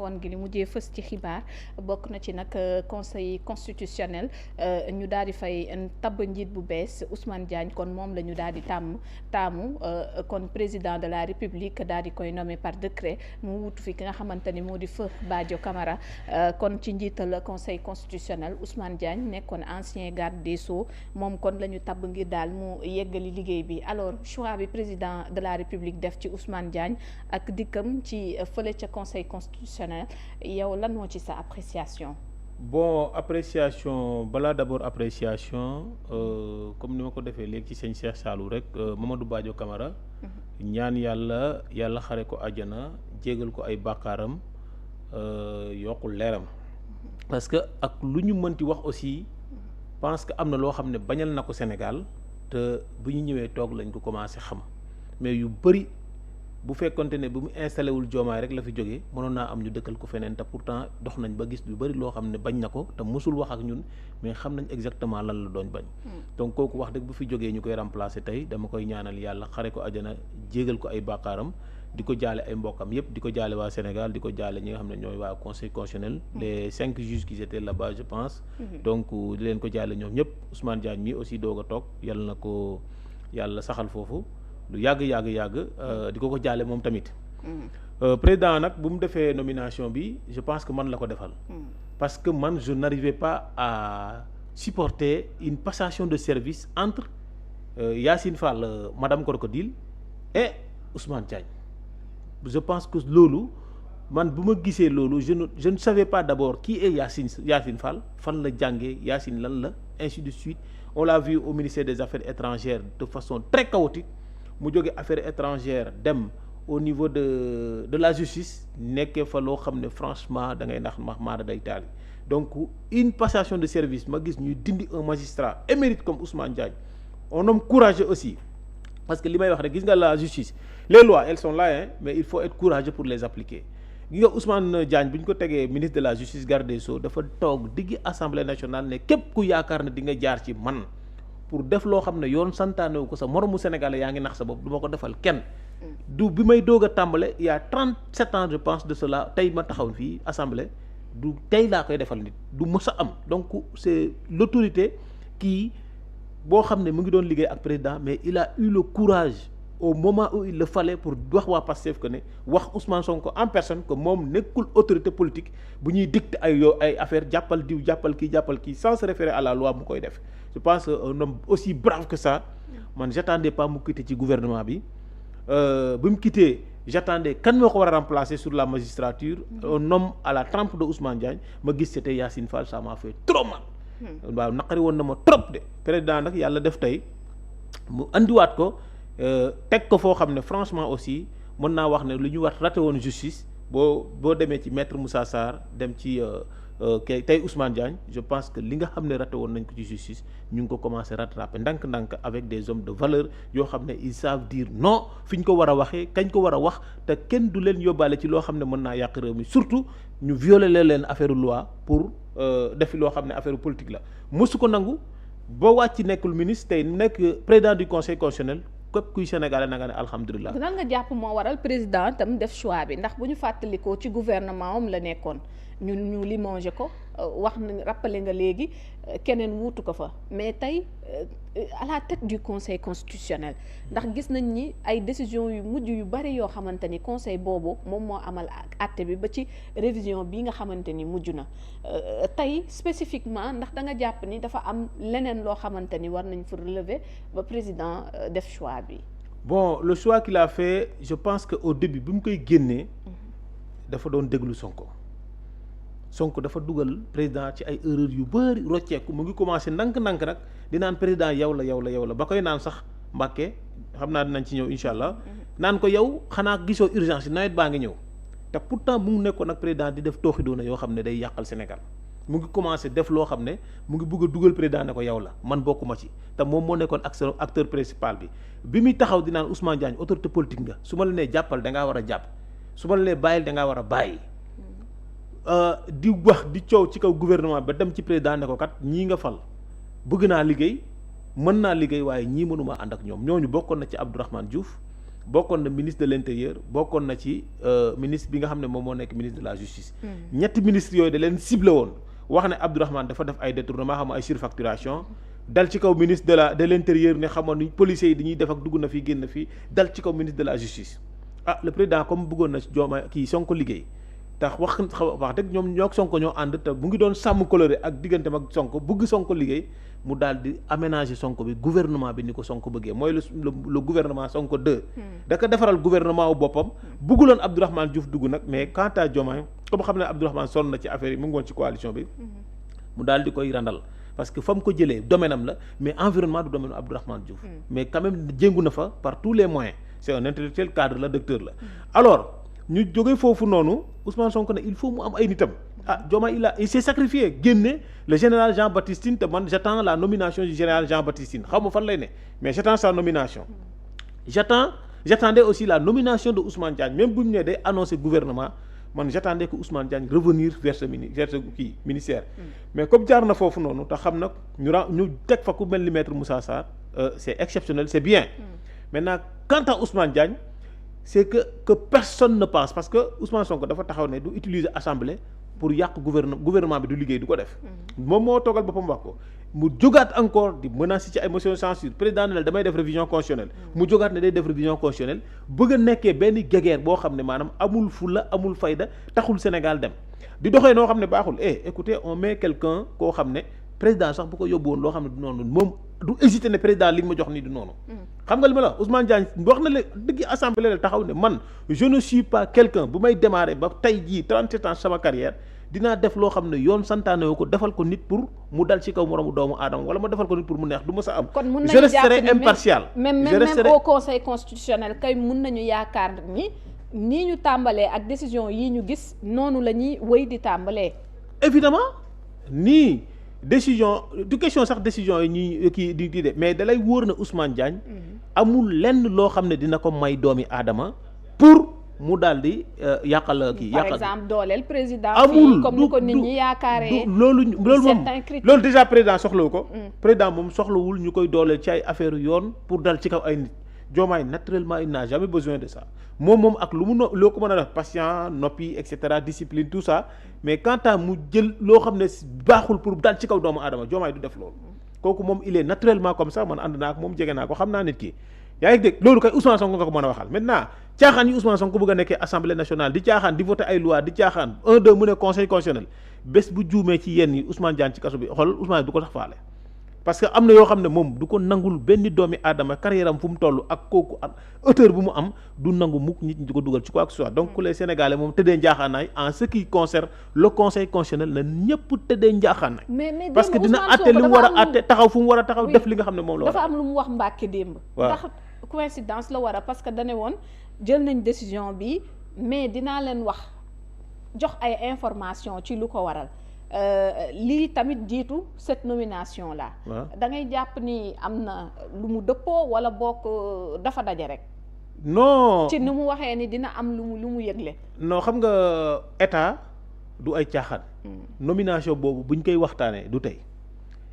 ngoon gi li mujjee fës ci xibaar bokk na ci nag conseil constitutionnel ñu daal di fay tabb njiit bu bees Ousmane Diagne kon moom la ñu daal di taamu kon président de la république daal di koy nommé par décret mu wutu fi ki nga xamante ni moo di Feu Badio Camara kon ci njiital conseil constitutionnel Ousmane Diagne nekkoon ancien garde des Sceaux moom kon la ñu tabb ngir daal mu yeggali liggéey bi. alors choix bi président de la république def ci Ousmane Diagne ak dikkam ci fële ca conseil constitutionnel yow lan moo ci sa appréciation. bon appréciation balaa d'abord appréciation comme ni ma ko defee léegi ci sëñ Cheikh Saliou rek Mamadou Badio Camara ñaan yàlla xare ko àjjana jégal ko ay bàkkaaram yokkul leeram parce que ak lu ñu mënti wax aussi pense que am na loo xam ne bañal na ko Sénégal te bu ñu ñëwee toog lañ ko commencé xam mais yu bëri bu fekkonte ne bu mu installé wul Diomaye rek la fi jógee mënoon naa am ñu dëkkal ko feneen te pourtant dox nañ ba gis lu bëri loo xam ne bañ na ko te mosul wax ak ñun mais xam nañ exactement lan la doon bañ. donc kooku wax dëgg bu fi jógee ñu koy remplacer tey dama koy ñaanal yàlla xare ko àjjana jégal ko ay bàkkaaram di ko jaale ay mbokkam yëpp di ko jaale waa Sénégal di ko jaale ñi nga xam ne ñooy waa conseil constitutionnel. les 5 juges qui étaient là-bas je pense. donc di leen ko jaale ñoom ñëpp Ousmane Diagne mi aussi doog a toog yàlla na ko yàlla saxal foofu. lu yàgg di ko jaale moom tamit. président nag bu mu defee nomination bi je pense que man la ko defal. parce que man je n'arrivais pas à supporter une passation de service entre Yacine Fall madame Crocodile et Ousmane Diagne. je pense que loolu man bu ma gisee loolu je ne savais pas d'abord qui est Yacine Fall fan la jàngee Yacine lan la ainsi de suite on l'a vu au ministère des affaires étrangères de façon très chaotique. mu jóge affaires étrangères dem au niveau de la justice nekkee fa loo xam ne franchement da ngay ndax maara day taali donc une passation de service ma gis ñuy dindi un magistrat émérite comme Ousmane Diagne un homme courageux aussi parce que li may wax rek gis nga la justice les lois elles sont là mais il faut être courageux pour les appliquer gis nga Ousmane Diagne bu ñu ko tegee ministre de la justice garde des Sceaux dafa toog diggi assemblée nationale ne képp ku yaakaar ne di nga jaar ci man pour def loo xam ne yoon santaanewu ko sa moromu sénégalais yaa ngi nax sa bopp du ma ko defal kenn du bi may doog a tàmbale il y a 37 ans je pense de cela tey ma taxaw fii assemblée du tey laa koy defal nit du mës a am donc c'est l'autorité qui boo xam ne mu ngi doon liggéey ak président mais il a eu le courage au moment où il le fallait pour wax waa Pastef que ne wax Ousmane Sonko en personne que moom nekkul autorité politique bu ñuy dicter ay affaire jàppal diw jàppal kii sans se référer à la loi mu koy def je pense un homme aussi brave que ça man j'attendais pas mu quitter ci gouvernement bi bi mu quitter j'attendais kan moo ko war a remplacer sur la magistrature un homme à la trempe de Ousmane Diagne ma gis c'était Yacine Fall ça m'a fait trop mal waaw naqari woon na ma trop de président nag yàlla def tey mu andiwaat ko teg ko foo xam ne franchement aussi mën naa wax ne lu ñu war raté woon justice boo demee ci maître Moussa Sarr dem ci tey Ousmane Diagne je pense que li nga xam ne raté woon nañ ko ci justice ñu ngi ko commencé rattraper ndànk-ndànk avec des hommes de valeur yoo xam ne ils savent dire non fi ñu ko war a waxee kañ ko war a wax te kenn du leen yóbbaale ci loo xam ne mën naa yàq réew mi surtout ñu violer leen affaire loi pour defi loo xam ne affaire politique la mosu ko nangu ba wàcc nekkul ministre tey nekk président du conseil constitutionnel képp kuy Sénégalais na nga ne alhamdulilah. lan nga jàpp moo waral président tam def choix bi ndax bu ñu fàttalikoo ci gouvernement am la nekkoon ñu limogé ko wax na rappelé nga léegi keneen wuutu ko fa mais tey à la tête du conseil constitutionnel ndax gis nañ ni ay décisions yu mujj yu bari yoo xamante ni conseil boobu moom moo amal acte bi ba ci révision bi nga xamante ni mujj na tey spécifiquement ndax da nga jàpp ni dafa am leneen loo xamante ni war nañ fa relever ba président def choix bi. bon le choix qu'il a fait je pense que au début bi mu koy génnee dafa doon déglu Sonko dafa dugal président ci ay erreurs yu bëri rocceeku mu ngi commencé ndànk-ndànk nag di naan président yow la ba koy naan sax Mbàkke xam naa dinañ ci ñëw incha allah naan ko yow xanaa gisoo urgence nawet baa ngi ñëw te pourtant mu ngi nekkoon nag président di def tooxi doona yoo xam ne day yàqal Sénégal mu ngi commencé def loo xam ne mu ngi bëgg a dugal président ne ko yow la man bokkuma ci te moom moo nekkoon acteur principal bi muy taxaw di naan Ousmane Diagne autorité politique nga su ma la nee jàppal da ngaa war a jàpp su ma la nee bàyyil da ngaa war a bàyyi di wax di coow ci kaw gouvernement ba dem ci président ne ko kat ñii nga fal bëgg naa liggéey mën naa liggéey waaye ñii mënuma ànd ak ñoom ñooñu bokkoon na ci Abdourahmane Diouf bokkoon na ministre de l'intérieur bokkoon na ci ministre bi nga xam ne moom moo nekk ministre de la justice. ñetti ministres yooyu da leen ciblé woon wax ne Abdourahmane dafa def ay détournement xam ay surfacturation dal ci kaw ministre de l'intérieur ne xamoon ni policiers yi dañuy def ak dugg na fii génn fii dal ci kaw ministre de la justice. Le président comme bëggoon na Diomaye kii Sonko liggéey tax wax dëgg ñoom ñoo Sonko ñoo ànd te mu ngi doon sàmm coloré ak digganteem ak Sonko bëgg Sonko liggéey mu daal di aménager Sonko bi gouvernement bi ni ko Sonko bëggee mooy le gouvernement Sonko 2. da ko defaral gouvernement wu boppam bëgguloon Abdourahmane Diouf dugg nag mais quant à Diomaye comme xam ne Abdourahmane sonn na ci affaire yi mu ngi woon ci coalition bi mu daal di koy randal parce que fa mu ko jëlee domaine am la mais environnement du domaine Abdourahmane Diouf mais quand même jéngu na fa par tous les moyens c'est un intellectuel cadre la docteur la alors ñu jógee foofu noonu Ousmane Sonko ne il faut mu am ay nitam Diomaye il s'est sacrifié génne le général Jean-Baptiste Tine te man j'attends la nomination du général Jean-Baptiste Tine xaw ma fan lay ne mais j'attends sa nomination j'attendais aussi la nomination de Ousmane Diagne même bu ñu nee day annoncer gouvernement man j'attendais que Ousmane Diagne revenir vers ce ministère mais comme jaar na foofu noonu te xam nag ñu teg fa ku mel ni maître Moussa Sarr c'est exceptionnel c'est bien maintenant quant à Ousmane Diagne c'est que personne ne pense parce que Ousmane Sonko dafa taxaw ne du utiliser assemblée pour yàq gouvernement bi du liggéey du ko def moom moo toogal boppam wax ko mu jógaat encore di menacer ci ay motion de censure président ne la damay def révision constitutionnelle mu jógaat ne day def révision constitutionnelle bëgg a nekkee benn guéguerre boo xam ne maanaam amul fulla amul fayda taxul Sénégal dem di doxee noo xam ne baaxul écoutez on met quelqu'un koo xam ne président sax bu ko yóbbu woon loo xam ne du noonu moom du hésiter ne président li nga ma jox nii du noonu xam nga li ma la Ousmane Diagne wax na la dëgg assemblée la taxaw ne man je ne suis pas quelqu'un bu may démarrer ba tey jii 37 ans sama carrière dinaa def loo xam ne yoon santaane ko defal ko nit pour mu dal ci kaw moromu doomu aadama wala ma defal ko nit pour mu neex du ma sa am je resterai impartial même au conseil constitutionnel kay mun nañu yaakaar ni nii ñu tàmbalee ak décision yi ñu gis noonu la ñuy wéy di tàmbalee évidemment nii décision du question sax décision yi ñuy kii di de mais dalay wóor na Ousmane Diagne amul lenn loo xam ne dina ko may doomi aadama pour mu daal di yàqal kii par exemple dooleel président amul comme ni ko nit ñi yaakaaree loolu moom loolu déjà président soxlawu ko président moom soxlawul ñu koy dooleel ci ay affaire yoon pour dal ci kaw ay nit Diomaye naturellement il n'a jamais besoin de ça moom ak lu mu loo ko mën a def patient noppi et cetera discipline tout ça mais quant à mu jël loo xam ne baaxul pour dal ci kaw doomu aadama Diomaye du def loolu kooku moom il est naturellement comme ça man ànd naa ak moom jege naa ko xam naa nit ki yaa ngi dégg loolu kay Ousmane Sonko nga ko mën a waxal maintenant caaxaan yi Ousmane Sonko bëgg a nekkee assemblée nationale di caaxaan di voter ay loi di caaxaan 1-2 mu ne conseil constitutionnel bés bu juumee ci yenn yi Ousmane Diagne ci kaso bi xool Ousmane du ko sax faale parce que am na yoo xam ne moom du ko nangul benn doomi aadama carrière am fu mu toll ak kooku ak hauteur bu mu am du nangu mukk nit ñi di ko dugal ci quoi que ce soit donc les Sénégalais moom tëddee njaaxaanaay en ce qui concerne le conseil constitutionnel na ñëpp tëddee njaaxaanaay parce que dina atte li mu war a atte taxaw fu mu war a taxaw def li nga xam ne moom la war a dafa am lu mu wax Mbàkke démb ndax coïncidence la war a parce que dane woon jël nañ décision bi mais dinaa leen wax jox ay information ci lu ko waral lii tamit jiitu cette nomination là da ngay jàpp ni am na lu mu dëppoo wala bokk dafa daje rek non ci ni mu waxee ni dina am lu mu yëgle non xam nga état du ay caaxaan nomination boobu buñ koy waxtaanee du tey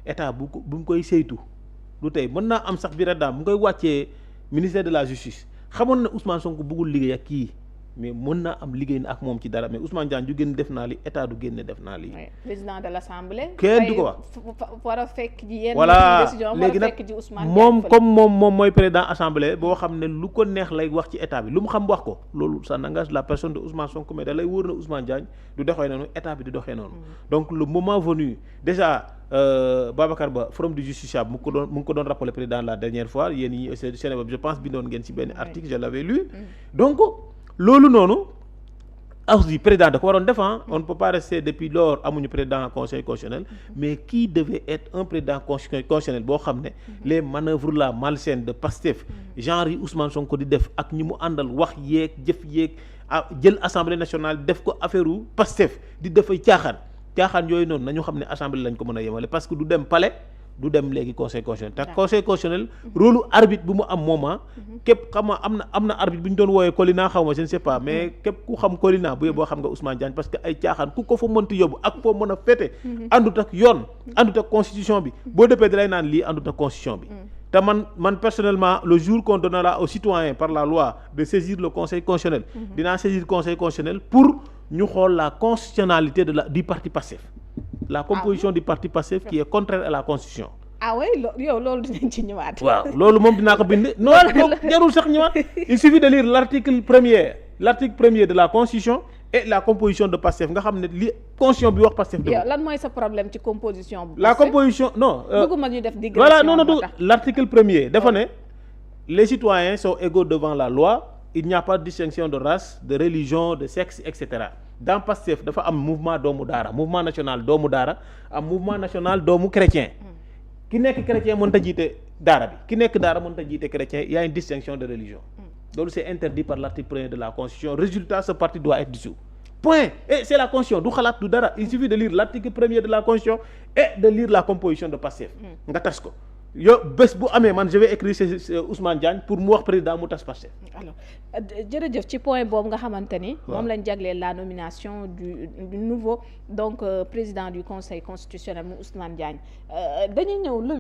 état bu mu koy saytu du tey mën naa am sax bi reddaam bu koy wàccee ministère de la justice xamoon na Ousmane Sonko bëggul liggéey ak kii mais mën naa am liggéey na ak moom ci dara mais Ousmane Diagne du génn def naa li état du génne def naa li président de l'Assemblée kenn du ko wax war a fekk ji yenn décision léegi nag moom comme moom mooy président assemblée boo xam ne lu ko neex lay wax ci état bi lu mu xam wax ko loolu ça n'engage la personne de Ousmane Sonko mais da lay wóor na Ousmane Diagne du doxee noonu état bi du doxee noonu donc le moment venu déjà Babacar Ba forum du justiciable mu ngi ko doon rappelé président la dernière fois yéen ñi Sénégal je pense bindoon ngeen ci benn article je l'avais lu donc loolu noonu aussi président da ko waroon def on ne peut pas rester depuis lors amuñu président conseil constitutionnel mais qui devait être un président constitutionnel boo xam ne les manœuvres là malsaines de Pastef genre yi Ousmane Sonko di def ak ñi mu àndal wax yeeg jëf yeeg jël assemblée nationale def ko affaire u Pastef di dafay caaxaan yooyu noonu nañu xam ne assemblée lañ ko mën a yemale parce que du dem palais du dem léegi conseil constitutionnel te conseil constitutionnel rôle arbitre bu mu am moment képp xam nga am na arbitre bu ñu doon wooyee Colina xaw ma je ne sais pas mais képp ku xam Colina bu yeboo xam nga Ousmane Diagne parce que ay caaxaan ku ko fa mënti yóbbu ak foo mën a féete àndut ak yoon àndut ak constitution bi boo dëppee dalay naan lii àndut ak constitution bi te man personnellement le jour qu'on donnera aux citoyens par la loi de saisir le conseil constitutionnel. dinaa saisir conseil constitutionnel pour ñu xool la constitutionnalité du parti Pastef. la composition du parti Pastef qui est contraire à la constitution. ah oui loolu dinañ ci ñëwaat. waaw loolu moom dinaa ko bind. non jarul sax ñëwaat il suffit de lire l'article premier de la constitution et la composition de Pastef nga xam ne li constitution bi wax Pastef. yow lan mooy sa problème ci composition bu la composition non. bëgguma ñu def digression. voilà non l'article premier dafa ne les citoyens sont égaux devant la loi. il n'y a pas de distinction de race de religion de sexe et cetera dans Pastef dafa am mouvement doomu daara mouvement national doomu daara am mouvement national doomu chrétien. ki nekk chrétien mënut a jiite daara bi ki nekk daara mënut a jiite chrétien il y a une distinction de religion. loolu c'est interdit par l'article 1er de la constitution résultat ce parti doit être dissous. point et c'est la constitution du xalaat du dara il suffit de lire l'article 1er de la constitution et de lire la composition de Pastef. nga tas ko. yow bés bu amee man je vais écrire Ousmane Diagne pour mu wax président mu tas Pastef. alors jërëjëf ci point boobu nga xamante ni. moom lañ jagleel la nomination du nouveau donc président du conseil constitutionnel mu Ousmane Diagne dañuy ñëw